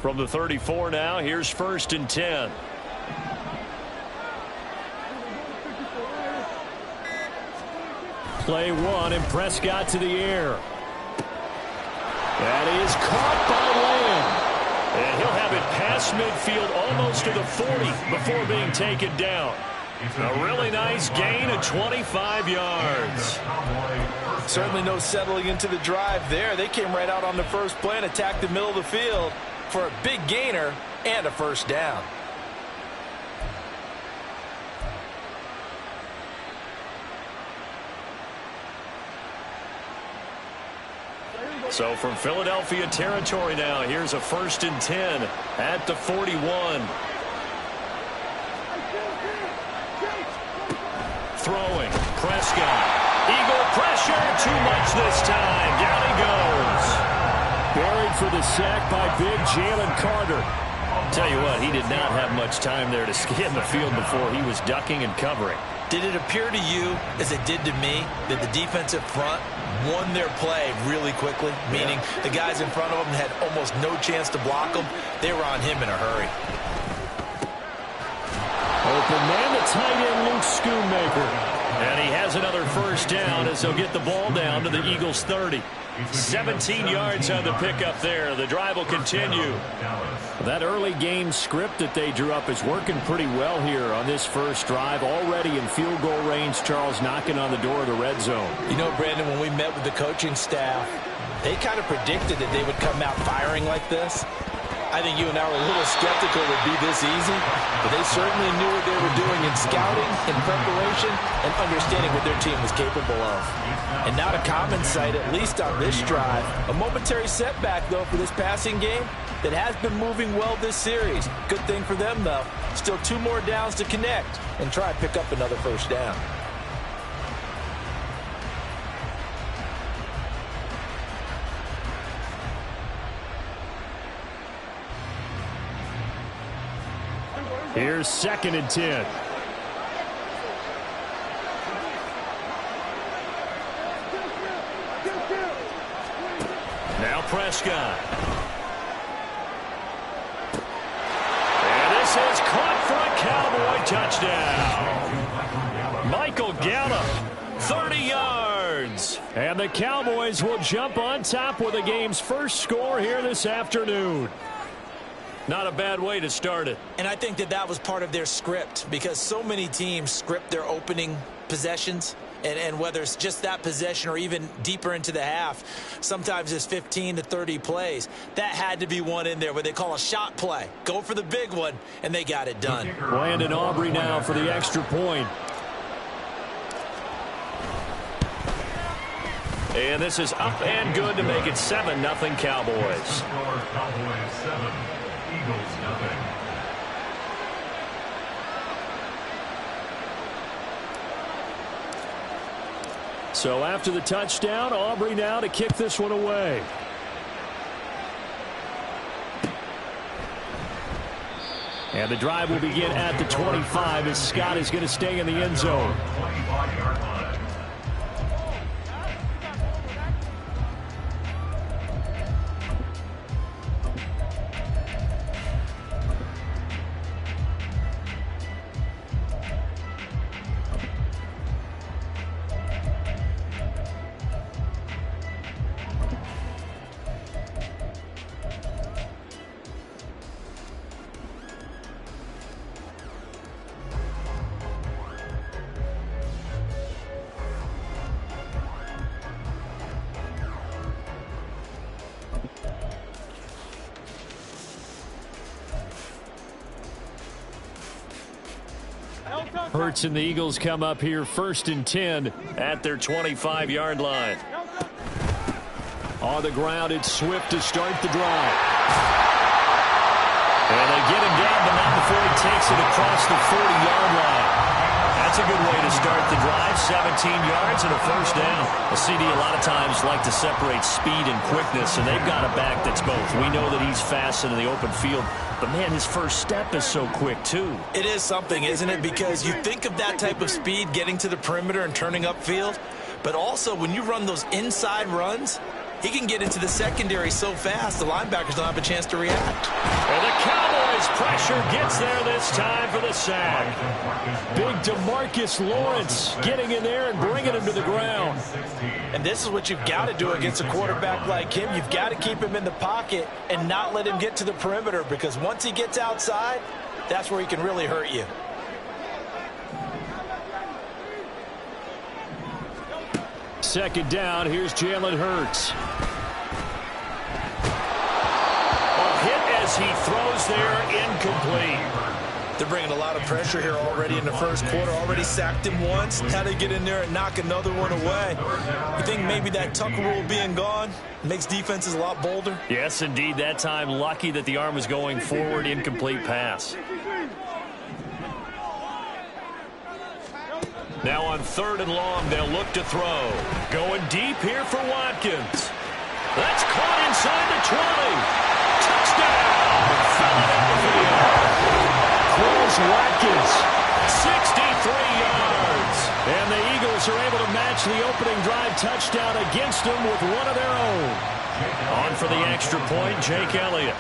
From the 34 now, here's 1st and 10. Play one, and Prescott to the air. That is caught by Lamb. And he'll have it past midfield almost to the 40 before being taken down. A really nice gain of 25 yards. Certainly no settling into the drive there. They came right out on the first play and attacked the middle of the field for a big gainer and a first down. So from Philadelphia territory now, here's a 1st and 10 at the 41. Throwing, Prescott. Eagle pressure, too much this time. Down he goes. Buried for the sack by big Jalen Carter. Tell you what, he did not have much time there to scan the field before he was ducking and covering. Did it appear to you, as it did to me, that the defensive front won their play really quickly? Meaning the guys in front of them had almost no chance to block them. They were on him in a hurry. Open man, the tight end, Luke Schoonmaker. And he has another first down as he'll get the ball down to the Eagles' 30. 17 yards on the pickup there. The drive will continue. That early game script that they drew up is working pretty well here on this first drive. Already in field goal range, Charles knocking on the door of the red zone. You know, Brandon, when we met with the coaching staff, they kind of predicted that they would come out firing like this. I think you and I were a little skeptical it would be this easy, but they certainly knew what they were doing in scouting, in preparation, and understanding what their team was capable of. And not a common sight, at least on this drive. A momentary setback, though, for this passing game that has been moving well this series. Good thing for them, though. Still 2 more downs to connect and try and pick up another first down. Here's 2nd and 10. Now Prescott. And this is caught for a Cowboy touchdown. Michael Gallup, 30 yards. And the Cowboys will jump on top with the game's first score here this afternoon. Not a bad way to start it. And I think that that was part of their script, because so many teams script their opening possessions. And whether it's just that possession or even deeper into the half, sometimes it's 15 to 30 plays. That had to be one in there where they call a shot play. Go for the big one, and they got it done. Landon Aubrey now for the extra point. And this is up and good to make it 7-0 Cowboys. Cowboys 7, Eagles 0. So after the touchdown, Aubrey now to kick this one away. And the drive will begin at the 25 as Scott is going to stay in the end zone. 25-yard line. Hurts and the Eagles come up here 1st and 10 at their 25-yard line. On the ground, it's Swift to start the drive. And they get him down, but not before he takes it across the 40-yard line. That's a good way to start the drive. 17 yards and a first down. A CD a lot of times like to separate speed and quickness, and they've got a back that's both. We know that he's fast in the open field, but, man, his first step is so quick, too. It is something, isn't it? Because you think of that type of speed getting to the perimeter and turning upfield, but also when you run those inside runs, He can get into the secondary so fast, the linebackers don't have a chance to react. And the Cowboys pressure gets there this time for the sack. Big DeMarcus Lawrence getting in there and bringing him to the ground. And this is what you've got to do against a quarterback like him. You've got to keep him in the pocket and not let him get to the perimeter, because once he gets outside, that's where he can really hurt you. Second down, here's Jalen Hurts. A hit as he throws there, incomplete. They're bringing a lot of pressure here already in the first quarter. Already sacked him once. How to get in there and knock another one away. You think maybe that Tucker rule being gone makes defenses a lot bolder? Yes, indeed. That time, lucky that the arm was going forward. Incomplete pass. Now on 3rd and long, they'll look to throw. Going deep here for Watkins. That's caught inside the 20. Touchdown! Philadelphia. Chris Watkins. 63 yards. And the Eagles are able to match the opening drive touchdown against them with one of their own. On for the extra point, Jake Elliott.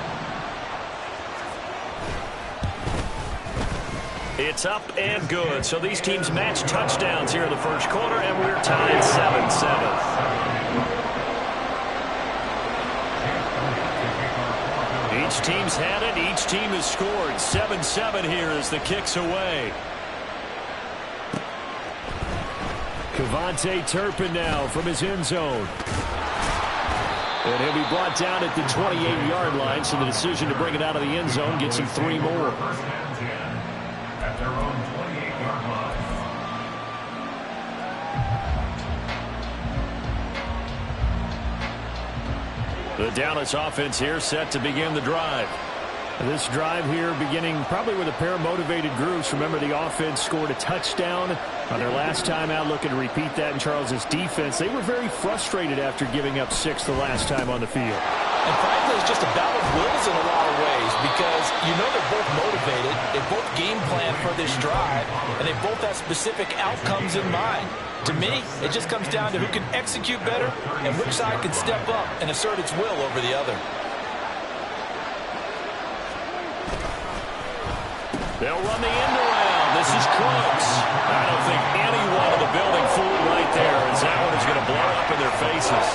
It's up and good. So these teams match touchdowns here in the first quarter, and we're tied 7-7. Each team's had it. Each team has scored. 7-7 here as the kick's away. KaVontae Turpin now from his end zone. And he'll be brought down at the 28-yard line, so the decision to bring it out of the end zone gets him 3 more. At their own 28-yard line. The Dallas offense here set to begin the drive. This drive here beginning probably with a pair of motivated groups. Remember, the offense scored a touchdown on their last time out, looking to repeat that in Charles' defense. They were very frustrated after giving up 6 the last time on the field. And frankly, it's just a battle of wills in a lot of ways, because you know they're both motivated, they both game plan for this drive, and they both have specific outcomes in mind. To me, it just comes down to who can execute better and which side can step up and assert its will over the other. They'll run the end around. This is Crooks. I don't think anyone in the building fooled right there, as that one is going to blow up in their faces.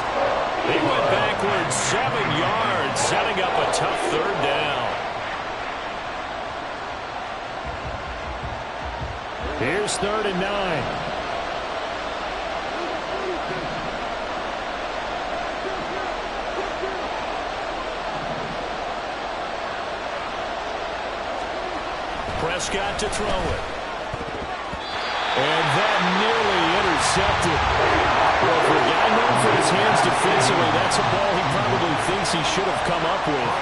They went backwards 7 yards, setting up a tough 3rd down. Here's 3rd and 9. Prescott to throw it. And that nearly intercepted. Well, for a guy known for his hands defensively, that's a ball he probably thinks he should have come up with.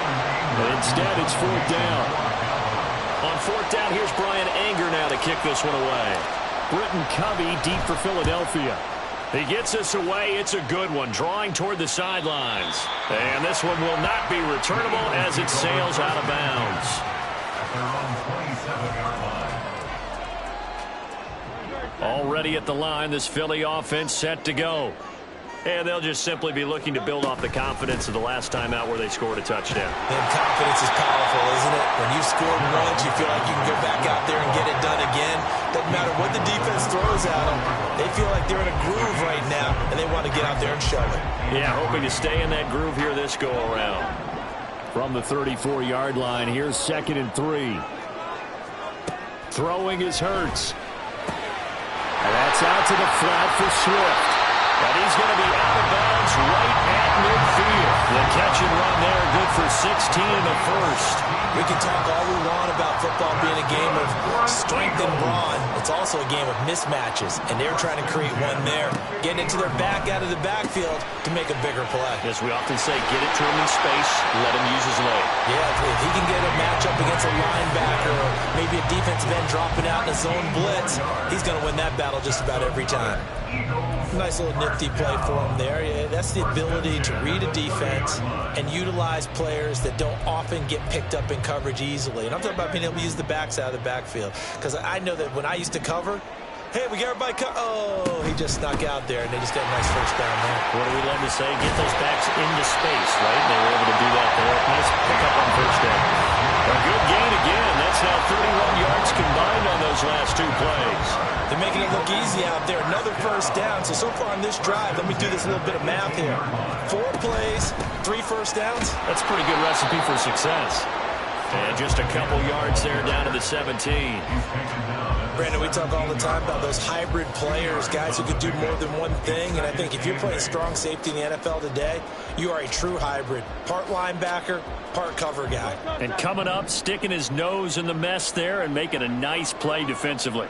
But instead, it's 4th down. On 4th down, here's Brian Anger now to kick this one away. Britton Covey deep for Philadelphia. He gets us away. It's a good one, drawing toward the sidelines. And this one will not be returnable as it sails out of bounds. Their own 27-yard line. Already at the line, this Philly offense set to go. And they'll just simply be looking to build off the confidence of the last time out where they scored a touchdown. And confidence is powerful, isn't it? When you've scored once, you feel like you can go back out there and get it done again. Doesn't matter what the defense throws at them. They feel like they're in a groove right now, and they want to get out there and show it. Yeah, hoping to stay in that groove here this go-around. From the 34-yard line, here's 2nd and 3. Throwing is Hurts. And that's out to the flat for Swift. And he's going to be out of bounds right at midfield. The catch and run there, good for 16 in the first. We can talk all we want about football being a game of strength and brawn. It's also a game of mismatches, and they're trying to create one there, getting into their back out of the backfield to make a bigger play. As we often say, get it to him in space, let him use his leg. Yeah, if he can get a matchup against a linebacker or maybe a defensive end dropping out in a zone blitz, he's going to win that battle just about every time. Nice little nifty play for him there. Yeah, that's the ability to read a defense and utilize players that don't often get picked up in coverage easily. And I'm talking about being able to use the backs out of the backfield. Because I know that when I used to cover, Hey, we got everybody oh, he just snuck out there, and they just got a nice first down there. What do we love to say? Get those backs into space, right? They were able to do that there. Nice pickup on first down. A good gain again. That's now 31 yards combined on those last two plays. They're making it look easy out there. Another first down. So far on this drive, let me do this little bit of math here. 4 plays, 3 first downs. That's a pretty good recipe for success. And just a couple yards there down to the 17. Brandon, we talk all the time about those hybrid players, guys who could do more than one thing. And I think if you're playing strong safety in the NFL today, you are a true hybrid. Part linebacker, part cover guy. And coming up, sticking his nose in the mess there and making a nice play defensively.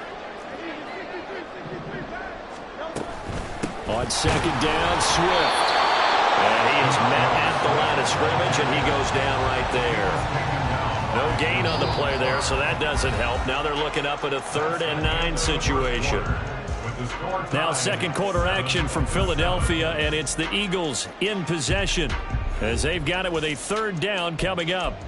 On second down, Swift. And he is met at the line of scrimmage, and he goes down right there. No gain on the play there, so that doesn't help. Now they're looking up at a 3rd and 9 situation. Now second quarter action from Philadelphia, and it's the Eagles in possession as they've got it with a 3rd down coming up.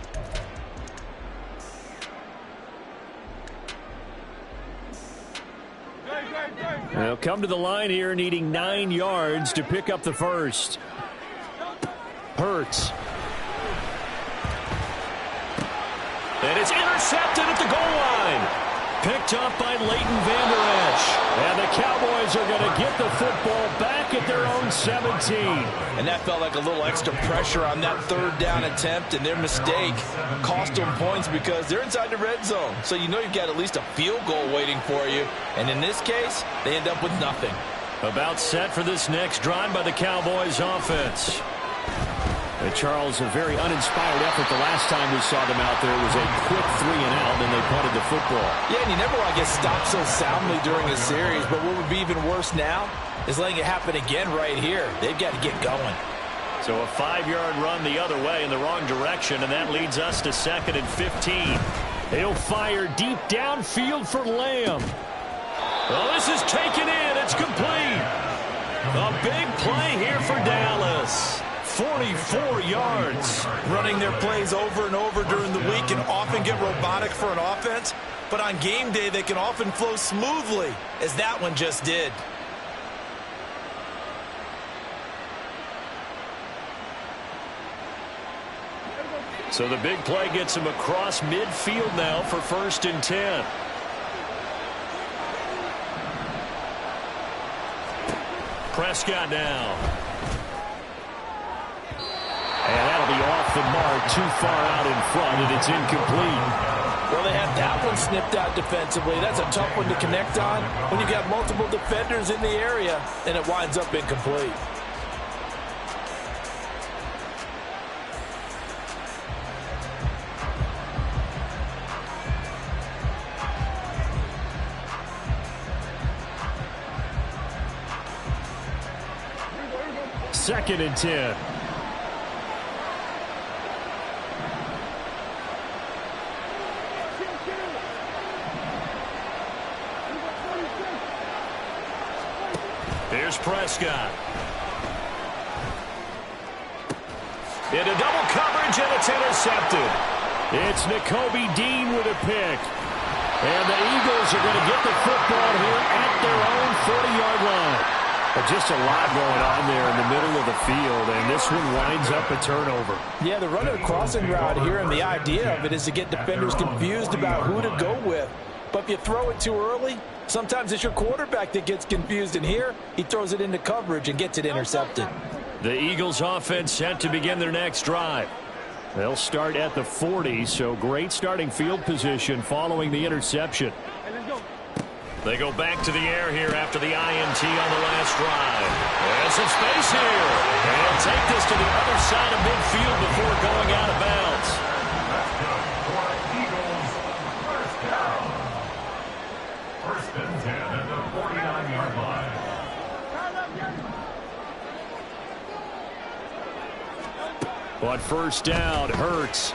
They'll come to the line here needing 9 yards to pick up the first. Hurts. And it's intercepted at the goal line. Picked up by Leighton Vander Esch. And the Cowboys are going to get the football back at their own 17. And that felt like a little extra pressure on that 3rd down attempt, and their mistake cost them points because they're inside the red zone. So you know you've got at least a field goal waiting for you. And in this case, they end up with nothing. About set for this next drive by the Cowboys offense. And Charles, a very uninspired effort the last time we saw them out there. It was a quick 3 and out, and they punted the football. Yeah, and you never want to get stopped so soundly during a series, but what would be even worse now is letting it happen again right here. They've got to get going. So a 5-yard run the other way in the wrong direction, and that leads us to 2nd and 15. He'll fire deep downfield for Lamb. Well, this is taken in. It's complete. A big play here for Dallas. 44 yards. Running their plays over and over during the week can often get robotic for an offense, but on game day they can often flow smoothly, as that one just did. So the big play gets him across midfield now for 1st and 10. Prescott now. And that'll be off the mark, too far out in front, and it's incomplete. Well, they had that one snipped out defensively. That's a tough one to connect on when you've got multiple defenders in the area, and it winds up incomplete. Second and 10. Here's Prescott. Into double coverage, and it's intercepted. It's Nakobe Dean with a pick. And the Eagles are going to get the football here at their own 40-yard line. But just a lot going on there in the middle of the field, and this one winds up a turnover. Yeah, they're running a crossing route here, and the idea of it is to get defenders confused about who to go with. But if you throw it too early, sometimes it's your quarterback that gets confused, and here he throws it into coverage and gets it intercepted. The Eagles offense set to begin their next drive. They'll start at the 40, so great starting field position following the interception. They go back to the air here after the INT on the last drive. There's some space here. And he'll take this to the other side of midfield before going out of bounds. First and 10 at the 49-yard line. On first down, Hurts.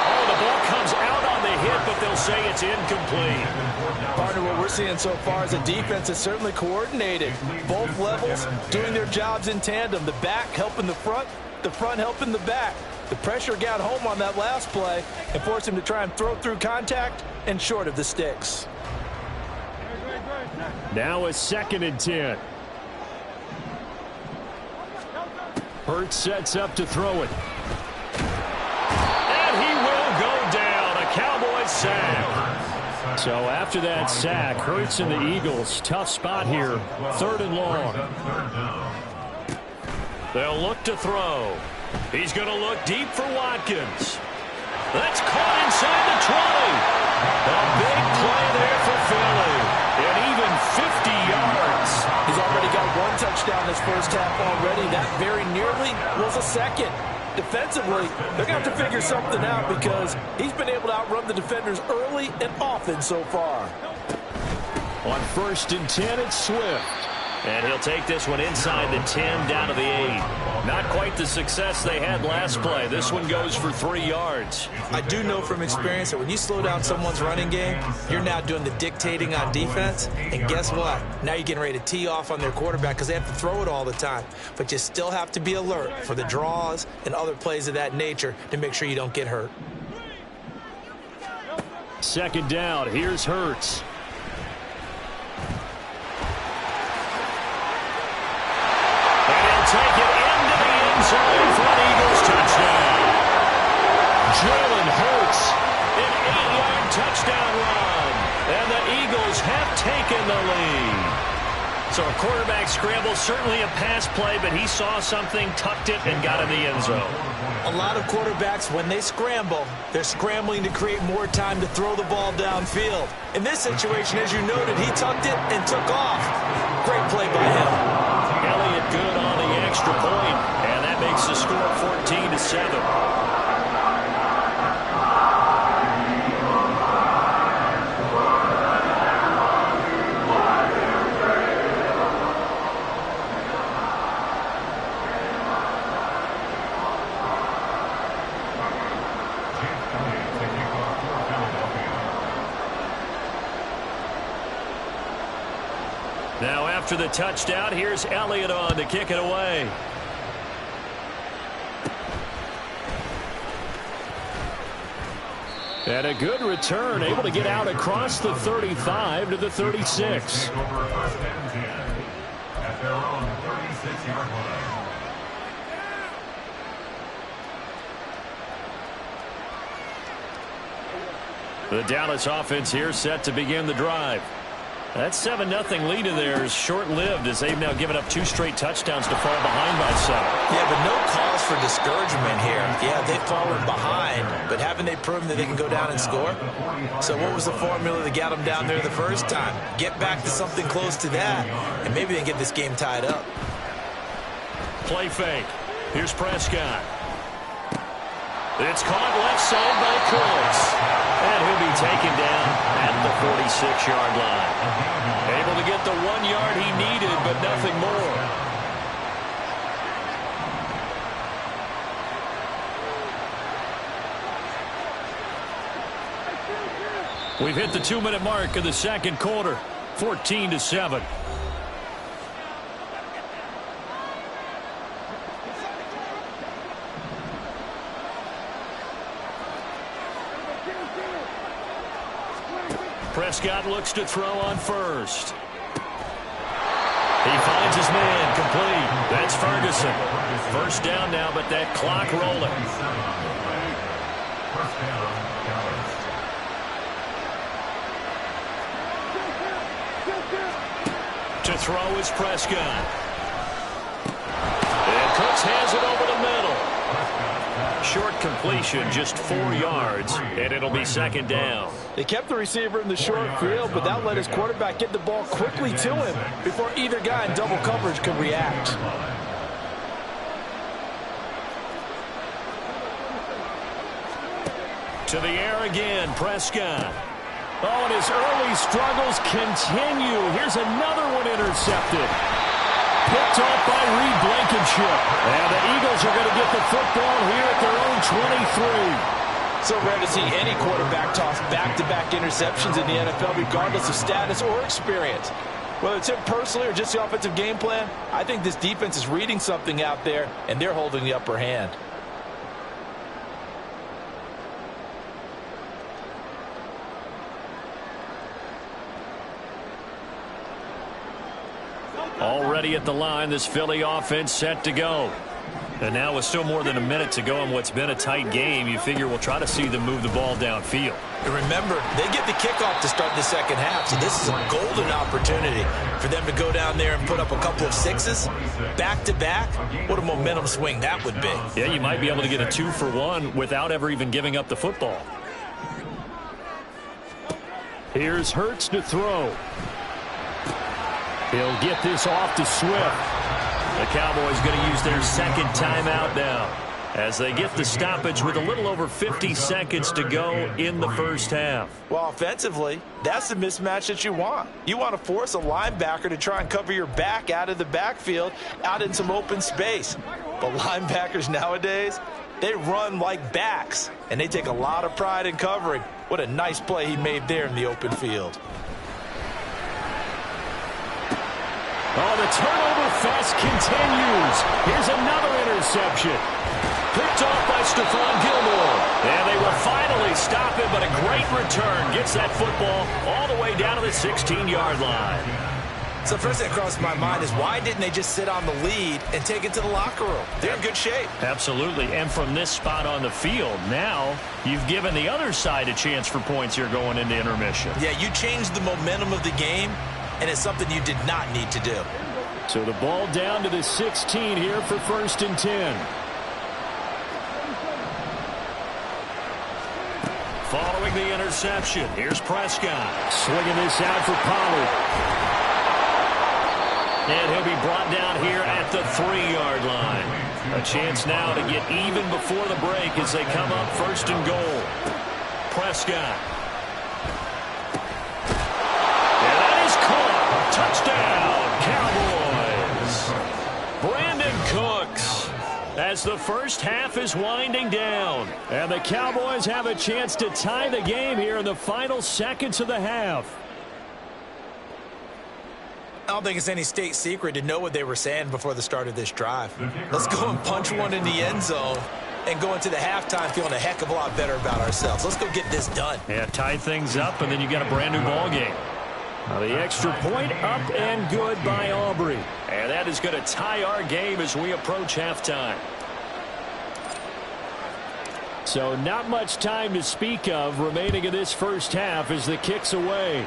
Oh, the ball comes out on the hit, but they'll say it's incomplete. Partner, what we're seeing so far is a defense that's certainly coordinated. Both levels doing their jobs in tandem. The back helping the front helping the back. The pressure got home on that last play and forced him to try and throw through contact and short of the sticks. Now a 2nd and 10. Hurts sets up to throw it. And he will go down. A Cowboys sack. So after that sack, Hurts and the Eagles, tough spot here. 3rd and long. They'll look to throw. He's going to look deep for Watkins. That's caught inside the 20. A big play there for Philly. And even 50 yards. He's already got 1 touchdown this first half already. That very nearly was a second. Defensively, they're going to have to figure something out because he's been able to outrun the defenders early and often so far. On 1st and 10, it's Swift. And he'll take this one inside the 10 down to the 8. Not quite the success they had last play. This one goes for 3 yards. I do know from experience that when you slow down someone's running game, you're now doing the dictating on defense. And guess what? Now you're getting ready to tee off on their quarterback because they have to throw it all the time. But you still have to be alert for the draws and other plays of that nature to make sure you don't get hurt. 2nd down. Here's Hurts. Take it into the end zone for an Eagles touchdown. Jalen Hurts, an 8-yard touchdown run. And the Eagles have taken the lead. So a quarterback scramble, certainly a pass play, but he saw something, tucked it, and got in the end zone. A lot of quarterbacks, when they scramble, they're scrambling to create more time to throw the ball downfield. In this situation, as you noted, he tucked it and took off. Great play by him. Elliott good on the extra point, and that makes the score 14-7. Now after the touchdown, here's Elliott on to kick it away. And a good return, able to get out across the 35 to the 36. At their own 36-yard line. The Dallas offense here set to begin the drive. That 7-0 lead in there is short-lived as they've now given up 2 straight touchdowns to fall behind by 7. Yeah, but no cause for discouragement here. Yeah, they've fallen behind, but haven't they proven that they can go down and score? So what was the formula that got them down there the first time? Get back to something close to that, and maybe they get this game tied up. Play fake. Here's Prescott. It's caught left side by Cooks. And he'll be taken down at the 46-yard line. Able to get the 1 yard he needed, but nothing more. We've hit the 2-minute mark of the second quarter. 14-7. Prescott looks to throw on first. He finds his man complete. That's Ferguson. First down now, but that clock rolling. To throw is Prescott. And Cooks has it over the middle. Short completion, just 4 yards, and it'll be second down. They kept the receiver in the short field, but that let his quarterback get the ball quickly to him before either guy in double coverage could react. To the air again, Prescott. Oh, and his early struggles continue. Here's another one intercepted. Picked off by Reed Blankenship. And the Eagles are going to get the football here at their own 23. So rare to see any quarterback toss back-to-back interceptions in the NFL, regardless of status or experience. Whether it's him personally or just the offensive game plan, I think this defense is reading something out there, and they're holding the upper hand. Already at the line, this Philly offense set to go. And now with still more than a minute to go in what's been a tight game, you figure we'll try to see them move the ball downfield. And remember, they get the kickoff to start the second half, so this is a golden opportunity for them to go down there and put up a couple of sixes back-to-back. What a momentum swing that would be. Yeah, you might be able to get a 2-for-1 without ever even giving up the football. Here's Hurts to throw. He'll get this off to Swift. The Cowboys going to use their second timeout now as they get the stoppage with a little over 50 seconds to go in the first half. Well, offensively, that's the mismatch that you want. You want to force a linebacker to try and cover your back out of the backfield, out in some open space. But linebackers nowadays, they run like backs, and they take a lot of pride in covering. What a nice play he made there in the open field. Oh, the turnover fest continues. Here's another interception. Picked off by Stephon Gilmore. And they will finally stop him, but a great return. Gets that football all the way down to the 16-yard line. So first thing that crossed my mind is why didn't they just sit on the lead and take it to the locker room? They're in good shape. Absolutely. And from this spot on the field, now you've given the other side a chance for points here going into intermission. Yeah, you changed the momentum of the game, and it's something you did not need to do. So the ball down to the 16 here for 1st and 10. Following the interception, here's Prescott. Swinging this out for Pollard. And he'll be brought down here at the 3-yard line. A chance now to get even before the break as they come up 1st and goal. Prescott. And that is caught. Touchdown, Cowboys. Brandon Cooks. As the first half is winding down. And the Cowboys have a chance to tie the game here in the final seconds of the half. I don't think it's any state secret to know what they were saying before the start of this drive. Let's go and punch one in the end zone and go into the halftime feeling a heck of a lot better about ourselves. Let's go get this done. Yeah, tie things up, and then you got a brand new ball game. Now the extra point up and good by Aubrey. And that is going to tie our game as we approach halftime. So not much time to speak of remaining in this first half as the kick's away.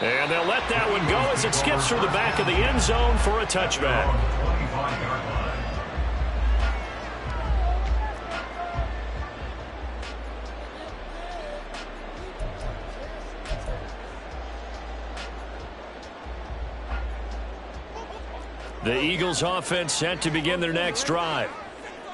And they'll let that one go as it skips through the back of the end zone for a touchback. The Eagles offense set to begin their next drive.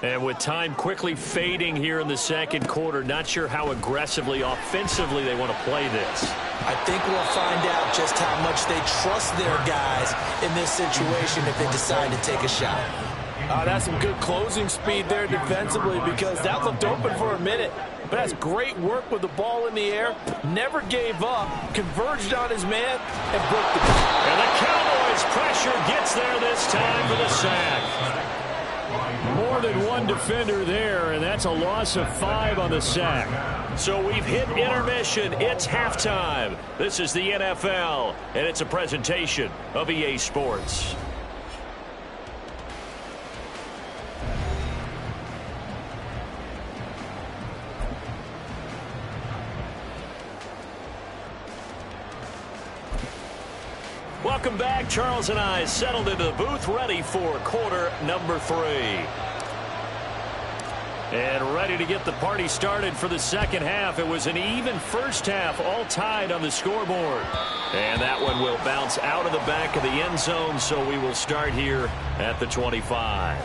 And with time quickly fading here in the second quarter, not sure how aggressively, offensively they want to play this. I think we'll find out just how much they trust their guys in this situation if they decide to take a shot. That's some good closing speed there defensively because that looked open for a minute. But that's great work with the ball in the air. Never gave up, converged on his man, and broke the ball. And the Cowboys' pressure gets there this time for the sack. More than one defender there, and that's a loss of 5 on the sack. So we've hit intermission. It's halftime. This is the NFL, and it's a presentation of EA Sports. Welcome back. Charles and I settled into the booth, ready for quarter number 3. And ready to get the party started for the second half. It was an even first half, all tied on the scoreboard. And that one will bounce out of the back of the end zone, so we will start here at the 25.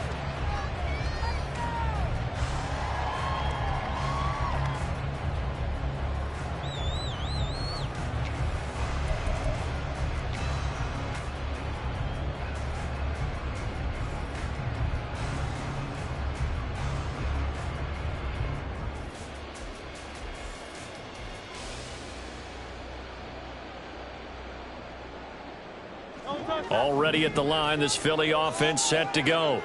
Already at the line, this Philly offense set to go.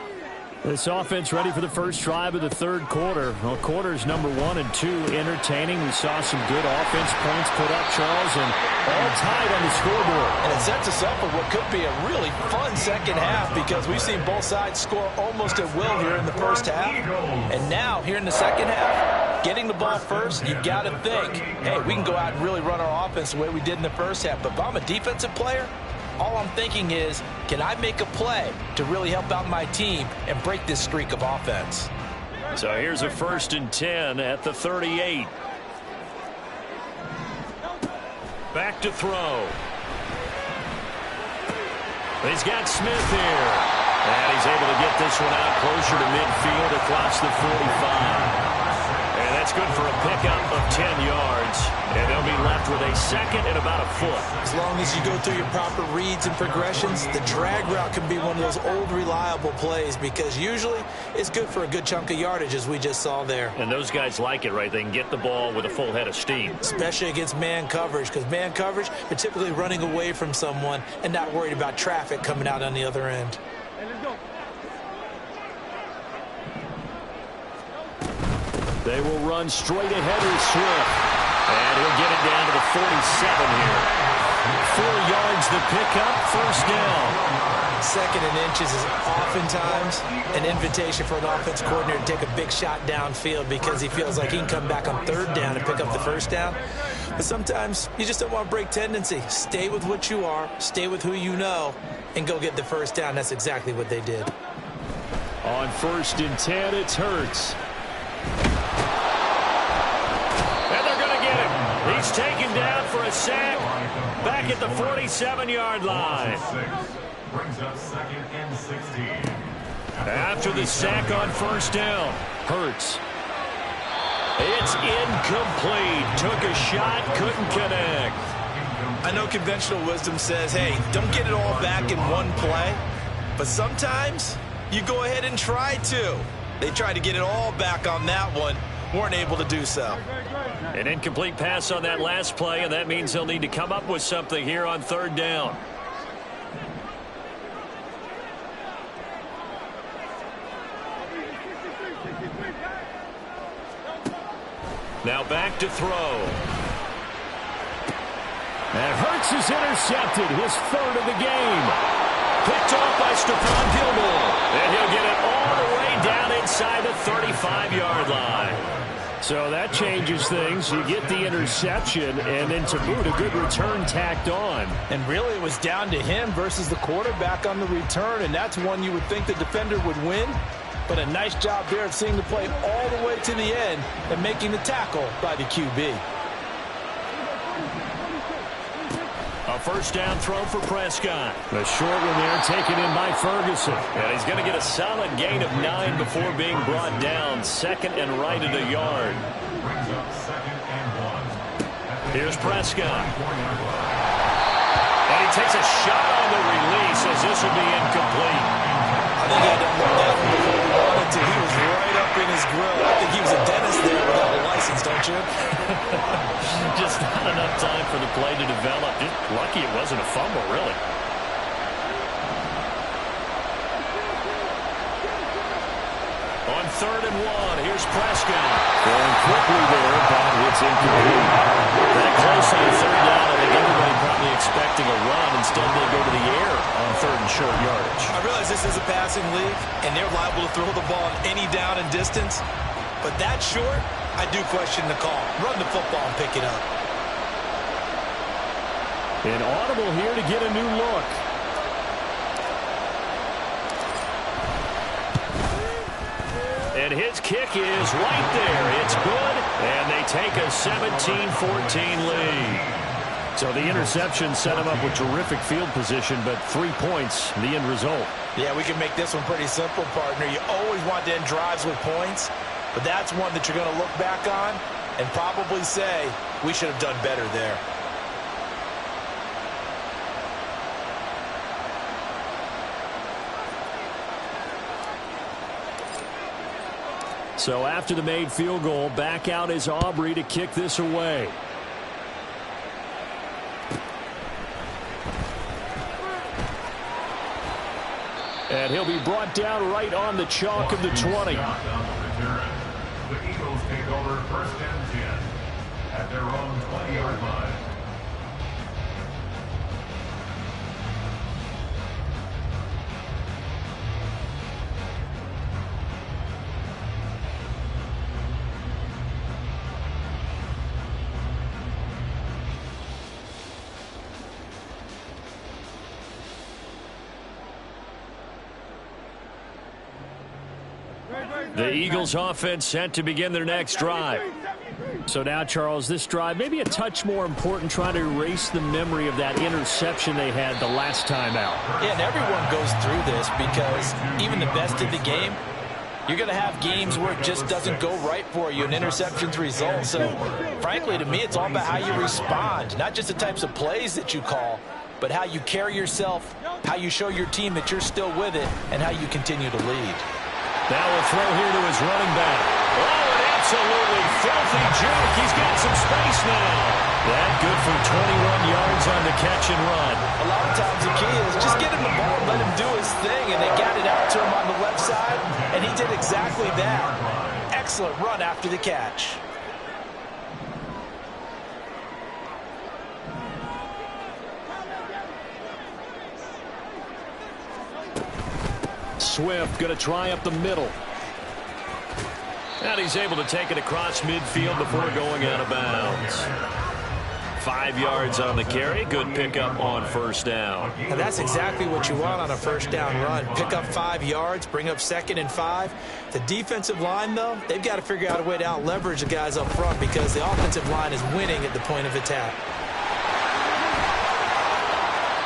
This offense ready for the first drive of the third quarter. Well, quarters number 1 and 2 entertaining. We saw some good offense points put up, Charles, and all tied on the scoreboard. And it sets us up for what could be a really fun second half because we've seen both sides score almost at will here in the first half. And now, here in the second half, getting the ball first, you've got to think, hey, we can go out and really run our offense the way we did in the first half. But if I'm a defensive player, all I'm thinking is, can I make a play to really help out my team and break this streak of offense? So here's a 1st and 10 at the 38. Back to throw. He's got Smith here. And he's able to get this one out closer to midfield across the 45. And that's good for a pickup of 10 yards. And they'll be left with a second and about a foot. As long as you go through your proper reads and progressions, the drag route can be one of those old reliable plays because usually it's good for a good chunk of yardage as we just saw there. And those guys like it, right? They can get the ball with a full head of steam. Especially against man coverage because man coverage, they're typically running away from someone and not worried about traffic coming out on the other end. They will run straight ahead with Swift. And he'll get it down to the 47 here. 4 yards the pickup, first down. Second and inches is oftentimes an invitation for an offense coordinator to take a big shot downfield because he feels like he can come back on third down and pick up the first down. But sometimes you just don't want to break tendency. Stay with what you are, stay with who you know, and go get the first down. That's exactly what they did. On 1st and 10, it's Hurts. And they're going to get him. He's taken down for a sack back at the 47-yard line. Brings up 2nd and 16. After the sack on first down, Hurts. It's incomplete. Took a shot, couldn't connect. I know conventional wisdom says, hey, don't get it all back in one play. But sometimes you go ahead and try to. They tried to get it all back on that one. Weren't able to do so. An incomplete pass on that last play, and that means they'll need to come up with something here on third down. Now back to throw. And Hurts is intercepted, his 3rd of the game. Picked off by Stephon Gilmore. And he'll get it all the way down inside the 35-yard line. So that changes things. You get the interception, and then to boot, a good return tacked on. And really, it was down to him versus the quarterback on the return, and that's one you would think the defender would win. But a nice job there of seeing the play all the way to the end and making the tackle by the QB. A first down throw for Prescott. The short one there taken in by Ferguson. And he's going to get a solid gain of 9 before being brought down. 2nd and right at a yard. Brings up 2nd and 1. Here's Prescott. And he takes a shot on the release as this will be incomplete. I think he had to hold that one before he wanted to. He was right up in his grill. I think he was a dentist there without a license, don't you? Just not enough time for the play to develop. Just lucky it wasn't a fumble, really. On 3rd and 1, here's Prescott. Going quickly there, but it's incomplete. That close on 3rd down, I think everybody probably expecting a run. Instead, they go to the air on 3rd and short yardage. I realize this is a passing league, and they're liable to throw the ball on any down and distance. But that short, I do question the call. Run the football and pick it up. An audible here to get a new look. And his kick is right there. It's good, and they take a 17-14 lead. So the interception set him up with terrific field position, but 3 points, the end result. Yeah, we can make this one pretty simple, partner. You always want to end drives with points, but that's one that you're going to look back on and probably say, we should have done better there. So after the made field goal, back out is Aubrey to kick this away. And And he'll be brought down right on the chalk of the 20. The Eagles take over 1st and 10 at their own 20-yard line. The Eagles offense set to begin their next drive. So now, Charles, this drive maybe a touch more important, trying to erase the memory of that interception they had the last time out. Yeah, and everyone goes through this because even the best in the game, you're going to have games where it just doesn't go right for you, and interceptions result. So, frankly, to me, it's all about how you respond, not just the types of plays that you call, but how you carry yourself, how you show your team that you're still with it, and how you continue to lead. Now we'll throw here to his running back. Oh, an absolutely filthy juke. He's got some space now. That good for 21 yards on the catch and run. A lot of times the key is just get him the ball, let him do his thing, and they got it out to him on the left side, and he did exactly that. Excellent run after the catch. Swift going to try up the middle. And he's able to take it across midfield before going out of bounds. 5 yards on the carry. Good pickup on 1st down. And that's exactly what you want on a 1st down run. Pick up 5 yards, bring up 2nd and 5. The defensive line, though, they've got to figure out a way to out-leverage the guys up front because the offensive line is winning at the point of attack.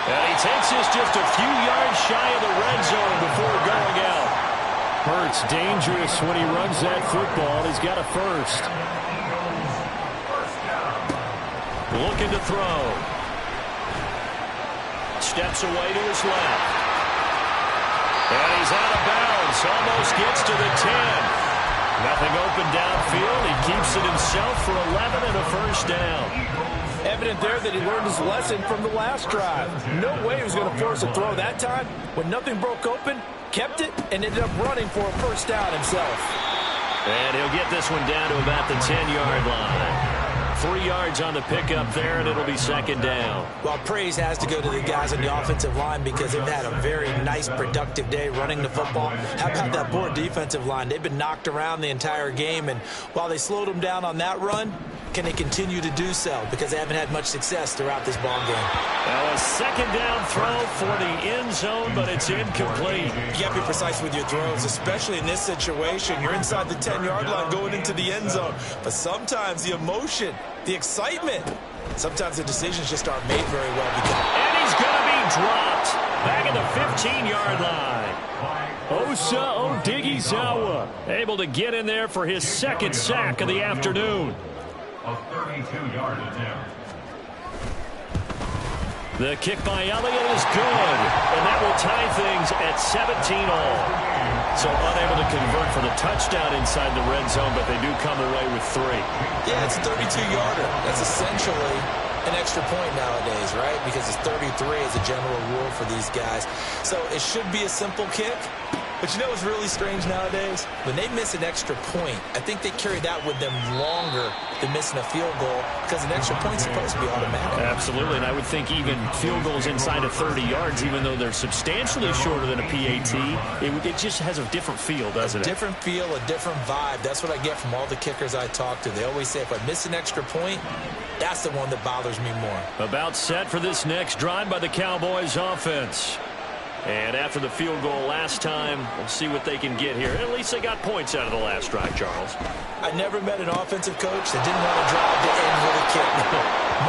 And he takes this just a few yards shy of the red zone before going out. Hurts dangerous when he runs that football. He's got a first. Looking to throw. Steps away to his left. And he's out of bounds. Almost gets to the 10. Nothing open downfield. He keeps it himself for 11 and a 1st down. Evident there that he learned his lesson from the last drive. No way he was going to force a throw that time. When nothing broke open, kept it, and ended up running for a 1st down himself. And he'll get this one down to about the 10-yard line. 3 yards on the pickup there, and it'll be 2nd down. Well, praise has to go to the guys on the offensive line because they've had a very nice, productive day running the football. How about that poor defensive line? They've been knocked around the entire game, and while they slowed them down on that run, can they continue to do so? Because they haven't had much success throughout this ball game. Now a 2nd down throw for the end zone, but it's incomplete. You got to be precise with your throws, especially in this situation. You're inside the 10-yard line going into the end zone. But sometimes the emotion, the excitement, sometimes the decisions just aren't made very well. And he's going to be dropped back at the 15-yard line. Osa Odighizuwa able to get in there for his 2nd sack of the afternoon. A 32-yard attempt. The kick by Elliott is good, and that will tie things at 17-all. So unable to convert for the touchdown inside the red zone, but they do come away with 3. Yeah, it's a 32-yarder. That's essentially an extra point nowadays, right? Because it's 33 as a general rule for these guys. So it should be a simple kick. But you know what's really strange nowadays? When they miss an extra point, I think they carry that with them longer than missing a field goal because an extra point's supposed to be automatic. Absolutely, and I would think even field goals inside of 30 yards, even though they're substantially shorter than a PAT, it just has a different feel, doesn't it? A different feel, a different vibe. That's what I get from all the kickers I talk to. They always say if I miss an extra point, that's the one that bothers me more. About set for this next drive by the Cowboys offense. And after the field goal last time, we'll see what they can get here. At least they got points out of the last drive, Charles. I never met an offensive coach that didn't want to drive to end with a kick.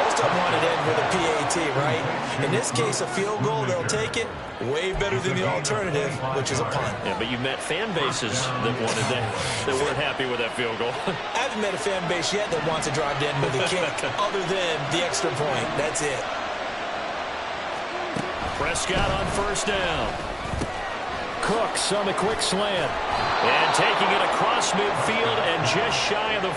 Most of them want to end with a PAT, right? In this case, a field goal, they'll take it. Way better than the alternative, which is a punt. Yeah, but you met fan bases that wanted that weren't happy with that field goal. I haven't met a fan base yet that wants to drive to end with a kick other than the extra point. That's it. Prescott on 1st down. Cooks on the quick slant. And taking it across midfield and just shy of the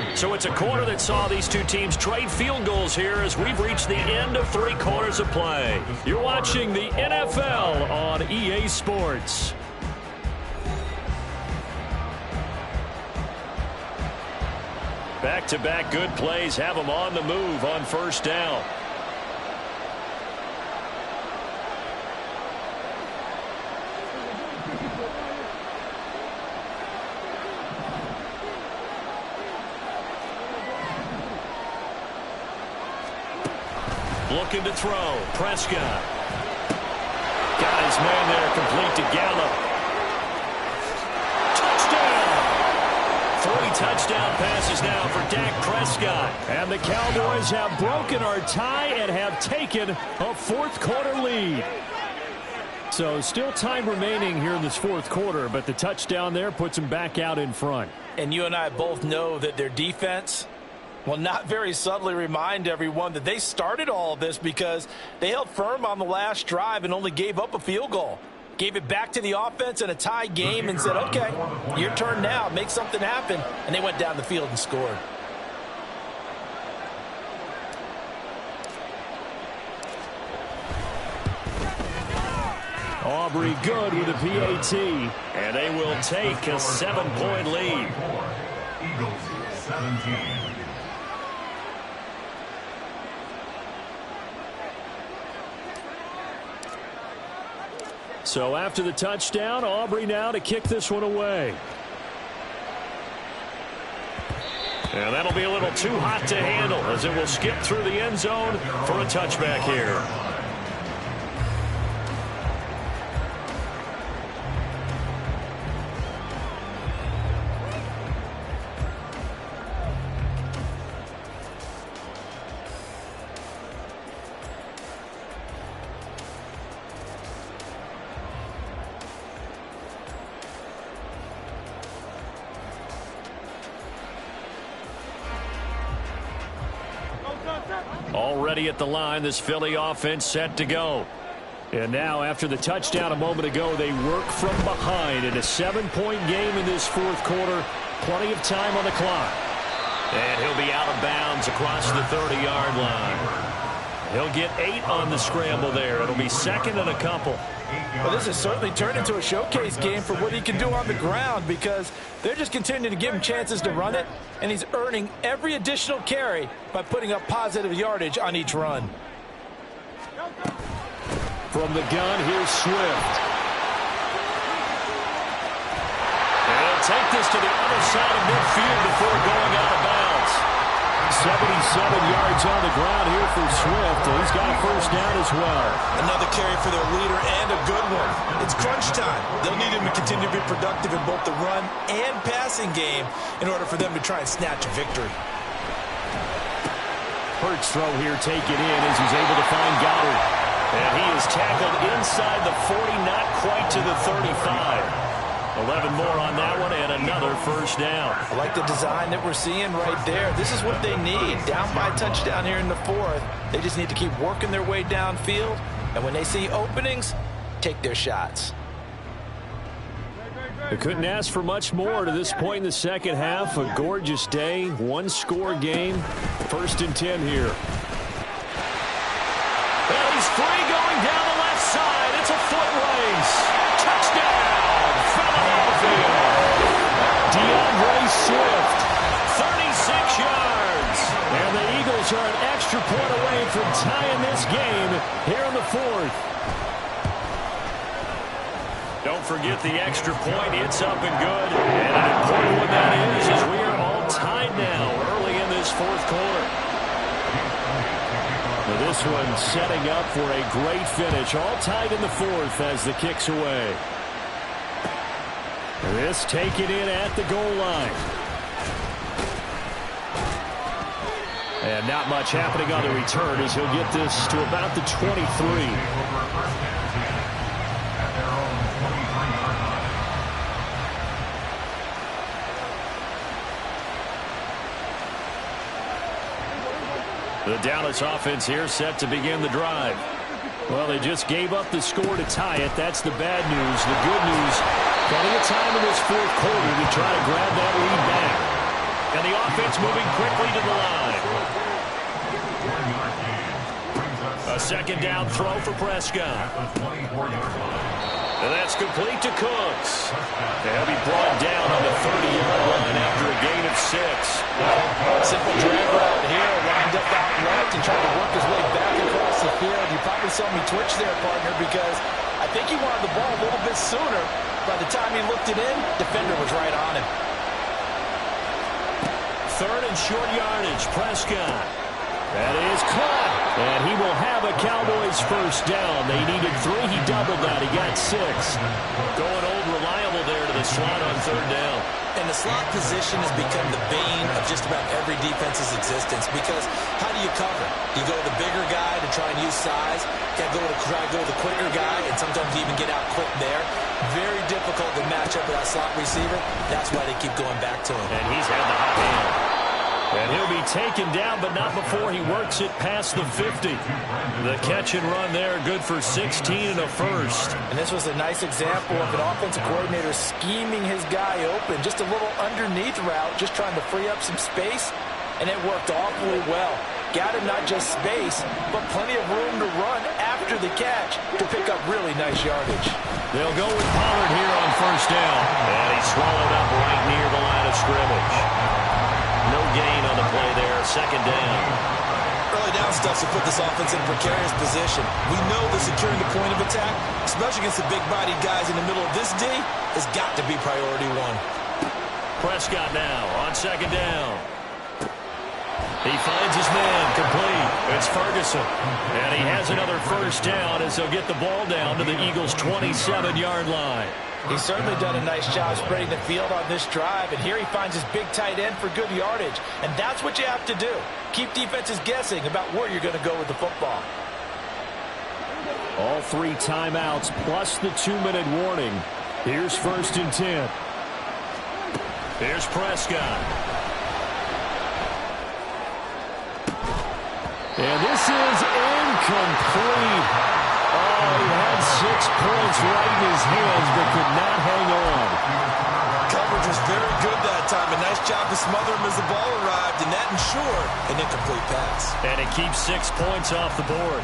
40. So it's a quarter that saw these two teams trade field goals here as we've reached the end of 3 quarters of play. You're watching the NFL on EA Sports. Back-to-back good plays have them on the move on first down. Looking to throw. Prescott. Got his man there, complete to Gallup. Touchdown! 3 touchdown passes now for Dak Prescott. And the Cowboys have broken our tie and have taken a fourth-quarter lead. So still time remaining here in this fourth quarter, but the touchdown there puts them back out in front. And you and I both know that their defense will not very subtly remind everyone that they started all of this because they held firm on the last drive and only gave up a field goal. Gave it back to the offense in a tie game and said, okay, your turn now, make something happen. And they went down the field and scored. Aubrey good with a PAT. And they will take a 7-point lead. Eagles 17. So after the touchdown, Aubrey now to kick this one away. And that'll be a little too hot to handle as it will skip through the end zone for a touchback here. Already at the line, this Philly offense set to go. And now after the touchdown a moment ago, they work from behind in a 7-point game in this fourth quarter. Plenty of time on the clock. And he'll be out of bounds across the 30-yard line. He'll get 8 on the scramble there. It'll be second and a couple. Well, this has certainly turned into a showcase game for what he can do on the ground because they're just continuing to give him chances to run it, and he's earning every additional carry by putting up positive yardage on each run. From the gun, here's Swift. And he'll take this to the other side of midfield before going out of bounds. 77 yards on the ground here for Swift. He's got a first down as well. Another carry for their leader and a good one. It's crunch time. They'll need him to continue to be productive in both the run and passing game in order for them to try and snatch a victory. Hurts throw here taken in as he's able to find Goddard. And he is tackled inside the 40, not quite to the 35. 11 more on that one and another first down. I like the design that we're seeing right there. This is what they need. Down by a touchdown here in the fourth. They just need to keep working their way downfield. And when they see openings, take their shots. They couldn't ask for much more to this point in the second half. A gorgeous day, one-score game. 1st and 10 here. Well, he's free going down the left side. It's a foot race. Touchdown, Philadelphia. DeAndre Swift. 36 yards. And the Eagles are an extra point away from tying this game here in the fourth. Don't forget the extra point. It's up and good. And an important one that is as we are all tied now early in this fourth quarter. Now this one setting up for a great finish. All tied in the fourth as the kick's away. This taken in at the goal line. And not much happening on the return as he'll get this to about the 23. The Dallas offense here set to begin the drive. Well, they just gave up the score to tie it. That's the bad news. The good news, plenty of time in this fourth quarter to try to grab that lead back. And the offense moving quickly to the line. A second down throw for Prescott. And that's complete to Cooks. He'll be brought down on the 30-yard line after a gain of 6. Simple drag route here, lined up out left and trying to work his way back across the field. You probably saw me twitch there, partner, because I think he wanted the ball a little bit sooner. By the time he looked it in, defender was right on him. Third and short yardage, Prescott. That is caught. And he will have a Cowboys first down. They needed 3. He doubled that. He got 6. Going old reliable there to the slot on third down. And the slot position has become the bane of just about every defense's existence because how do you cover? Do you go to the bigger guy to try and use size? Try to go to the quicker guy and sometimes you even get out quick there. Very difficult to match up with that slot receiver. That's why they keep going back to him. And he's had the hot hand. And he'll be taken down, but not before he works it past the 50. The catch and run there, good for 16 and a first. And this was a nice example of an offensive coordinator scheming his guy open. Just a little underneath route, just trying to free up some space, and it worked awfully well. Got him not just space, but plenty of room to run after the catch to pick up really nice yardage. They'll go with Pollard here on first down. And he's swallowed up right near the line of scrimmage. No gain on the play there, second down. Early down stuff to put this offense in a precarious position. We know that securing the point of attack, especially against the big-bodied guys in the middle of this D, has got to be priority 1. Prescott now on second down. He finds his man complete. It's Ferguson. And he has another first down as they'll get the ball down to the Eagles' 27-yard line. He's certainly done a nice job spreading the field on this drive, and here he finds his big tight end for good yardage. And that's what you have to do. Keep defenses guessing about where you're going to go with the football. All 3 timeouts plus the 2-minute warning. Here's first and 10. Here's Prescott. And this is incomplete. Oh, he had 6 points right in his hands, but could not hang on. Coverage was very good that time. A nice job to smother him as the ball arrived, and that ensured an incomplete pass. And it keeps 6 points off the board.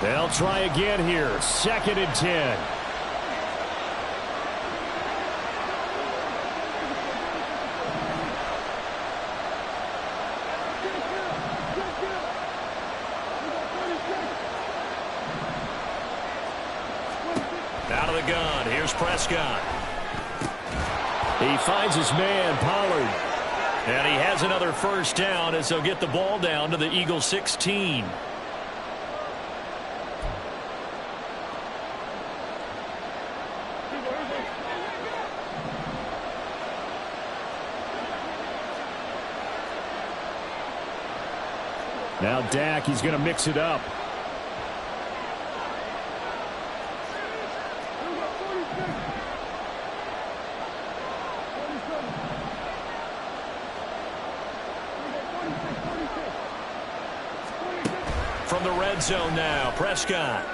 They'll try again here. Second and 10. Out of the gun, here's Prescott. He finds his man, Pollard. And he has another first down as they'll get the ball down to the Eagles' 16. Now Dak, he's going to mix it up. From the red zone now, Prescott.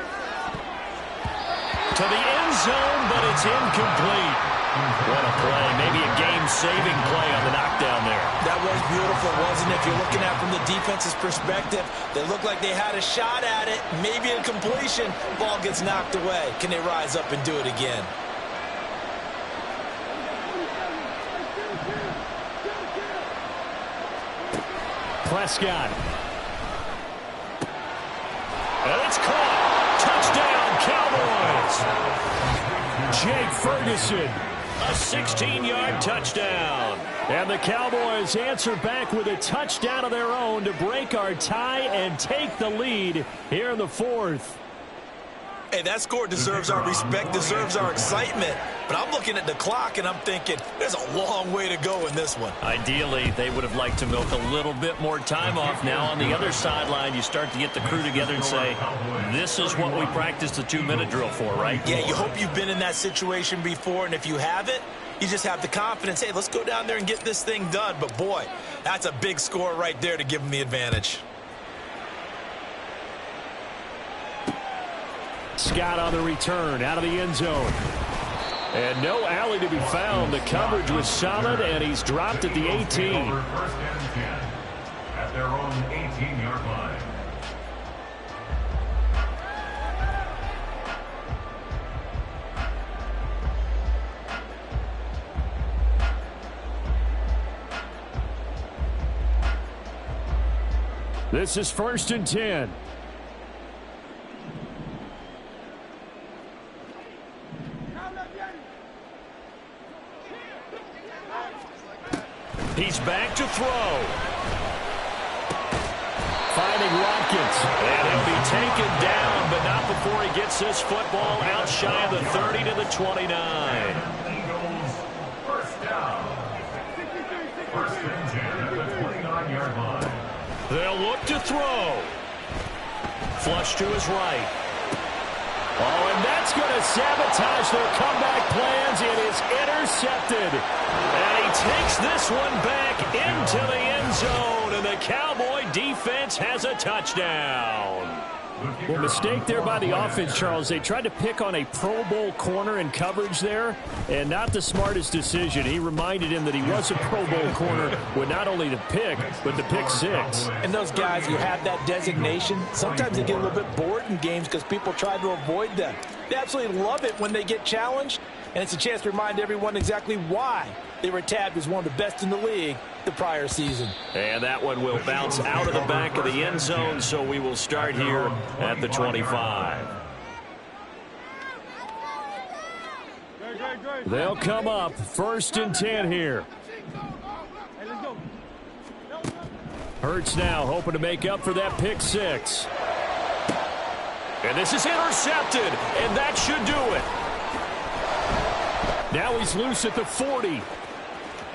To the end zone, but it's incomplete. What a play. Maybe a game-saving play on the knockdown there. That was beautiful, wasn't it? If you're looking at it from the defense's perspective, they looked like they had a shot at it. Maybe a completion. Ball gets knocked away. Can they rise up and do it again? Prescott. And it's caught. Touchdown, Cowboys. Jake Ferguson. A 16-yard touchdown. And the Cowboys answer back with a touchdown of their own to break our tie and take the lead here in the fourth. Hey, that score deserves our respect, deserves our excitement. But I'm looking at the clock, and I'm thinking there's a long way to go in this one. Ideally, they would have liked to milk a little bit more time off. Now on the other sideline, you start to get the crew together and say, this is what we practiced the 2-minute drill for, right? Yeah, you hope you've been in that situation before, and if you haven't, you just have the confidence, hey, let's go down there and get this thing done. But, boy, that's a big score right there to give them the advantage. Scott on the return out of the end zone. And no alley to be found. The coverage was solid, and he's dropped at the 18. First and 10 at their own 18-yard line. This is 1st and 10. He's back to throw. Finding Watkins. And he'll be taken down, but not before he gets this football out shy of the 30 to the 29. Eagles, first down. First and 10 at the 29-yard line. They'll look to throw. Flush to his right. Oh, and that's going to sabotage their comeback plans. It is intercepted. And he takes this one back into the end zone, and the Cowboy defense has a touchdown. Well, mistake there by the offense, Charles. They tried to pick on a Pro Bowl corner in coverage there, and not the smartest decision. He reminded him that he was a Pro Bowl corner with not only the pick, but the pick six. And those guys who have that designation, sometimes they get a little bit bored in games because people try to avoid them. They absolutely love it when they get challenged, and it's a chance to remind everyone exactly why they were tabbed as one of the best in the league the prior season. And that one will bounce out of the back of the end zone, so we will start here at the 25. They'll come up 1st and 10 here. Hurts now hoping to make up for that pick six. And this is intercepted, and that should do it. Now he's loose at the 40.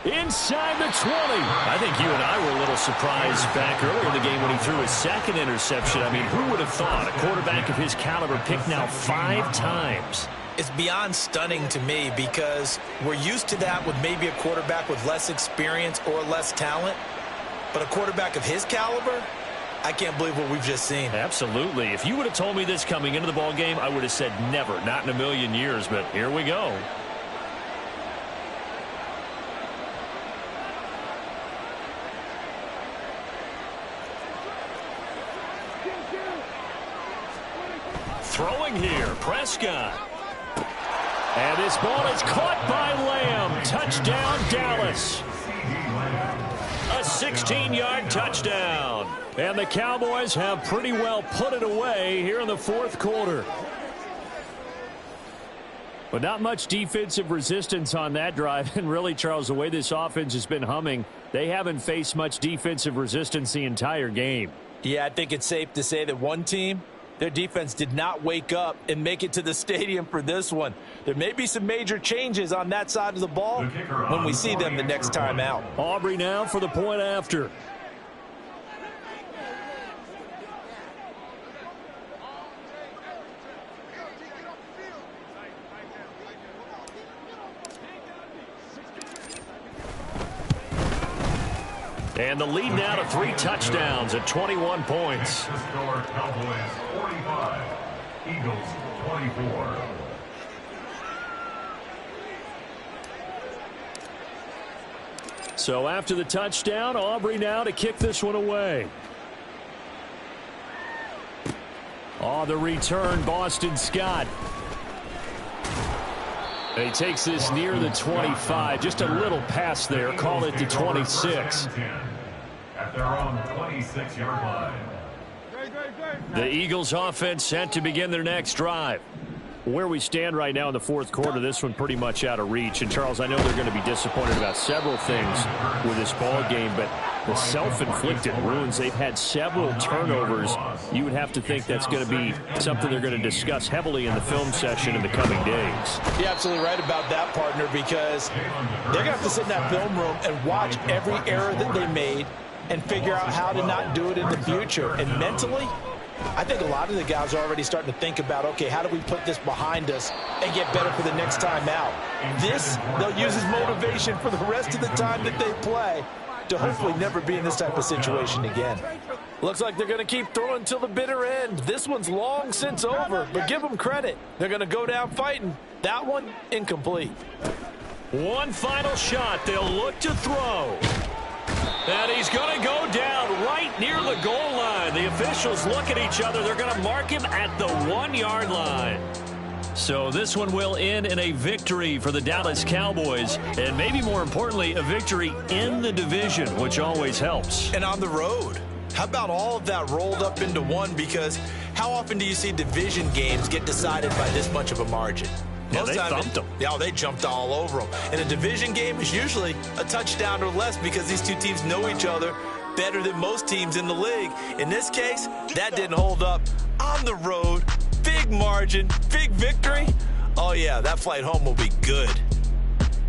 Inside the 20. I think you and I were a little surprised back earlier in the game when he threw his second interception. I mean, who would have thought a quarterback of his caliber picked now 5 times? It's beyond stunning to me because we're used to that with maybe a quarterback with less experience or less talent. But a quarterback of his caliber, I can't believe what we've just seen. Absolutely. If you would have told me this coming into the ball game, I would have said never, not in a million years. But here we go. Throwing here, Prescott. And this ball is caught by Lamb. Touchdown, Dallas. A 16-yard touchdown. And the Cowboys have pretty well put it away here in the 4th quarter. But not much defensive resistance on that drive. And really, Charles, the way this offense has been humming, they haven't faced much defensive resistance the entire game. Yeah, I think it's safe to say that one team, their defense did not wake up and make it to the stadium for this one. There may be some major changes on that side of the ball when we see them the next time out. Aubrey now for the point after. And the lead now to 3 touchdowns at 21 points. The score, Cowboys 45, Eagles 24. So after the touchdown, Aubrey now to kick this one away. Oh, the return, Boston Scott. And he takes this near the 25. Just a little pass there. Call it the 26. At their own 26-yard line. The Eagles offense set to begin their next drive. Where we stand right now in the 4th quarter, this one pretty much out of reach. And, Charles, I know they're going to be disappointed about several things with this ball game, but the self-inflicted wounds, they've had several turnovers. You would have to think that's going to be something they're going to discuss heavily in the film session in the coming days. You're absolutely right about that, partner, because they're going to have to sit in that film room and watch every error that they made and figure out how to not do it in the future. And mentally, I think a lot of the guys are already starting to think about, okay, how do we put this behind us and get better for the next time out? This, they'll use as motivation for the rest of the time that they play to hopefully never be in this type of situation again. Looks like they're going to keep throwing till the bitter end. This one's long since over, but give them credit. They're going to go down fighting. That one, incomplete. One final shot. They'll look to throw. And he's going to go down right near the goal line. The officials look at each other. They're going to mark him at the 1-yard line. So this one will end in a victory for the Dallas Cowboys, and maybe more importantly, a victory in the division, which always helps. And on the road. How about all of that rolled up into one? Because how often do you see division games get decided by this much of a margin? Yeah, they thumped them. Yeah, they jumped all over them. And a division game is usually a touchdown or less because these two teams know each other better than most teams in the league. In this case, that didn't hold up. On the road, big margin, big victory. Oh, yeah, that flight home will be good.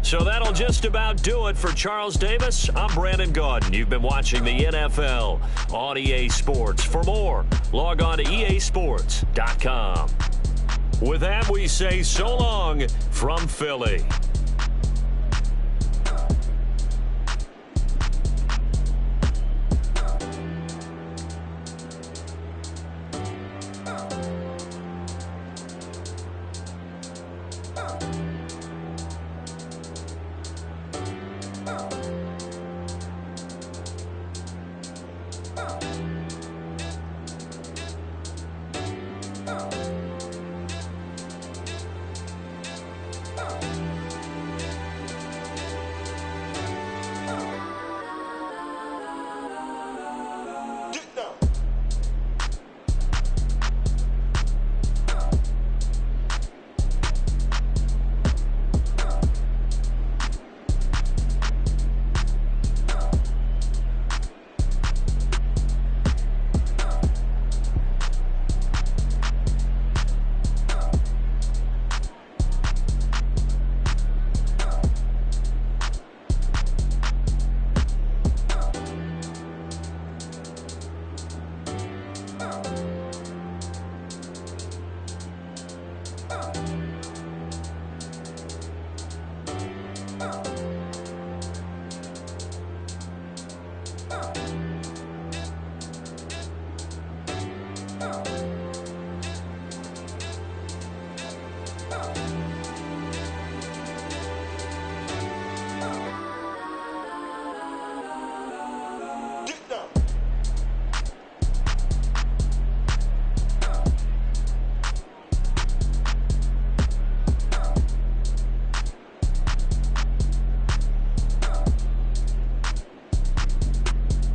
So that'll just about do it for Charles Davis. I'm Brandon Gaudin. You've been watching the NFL on EA Sports. For more, log on to easports.com. With that, we say so long from Philly. Oh.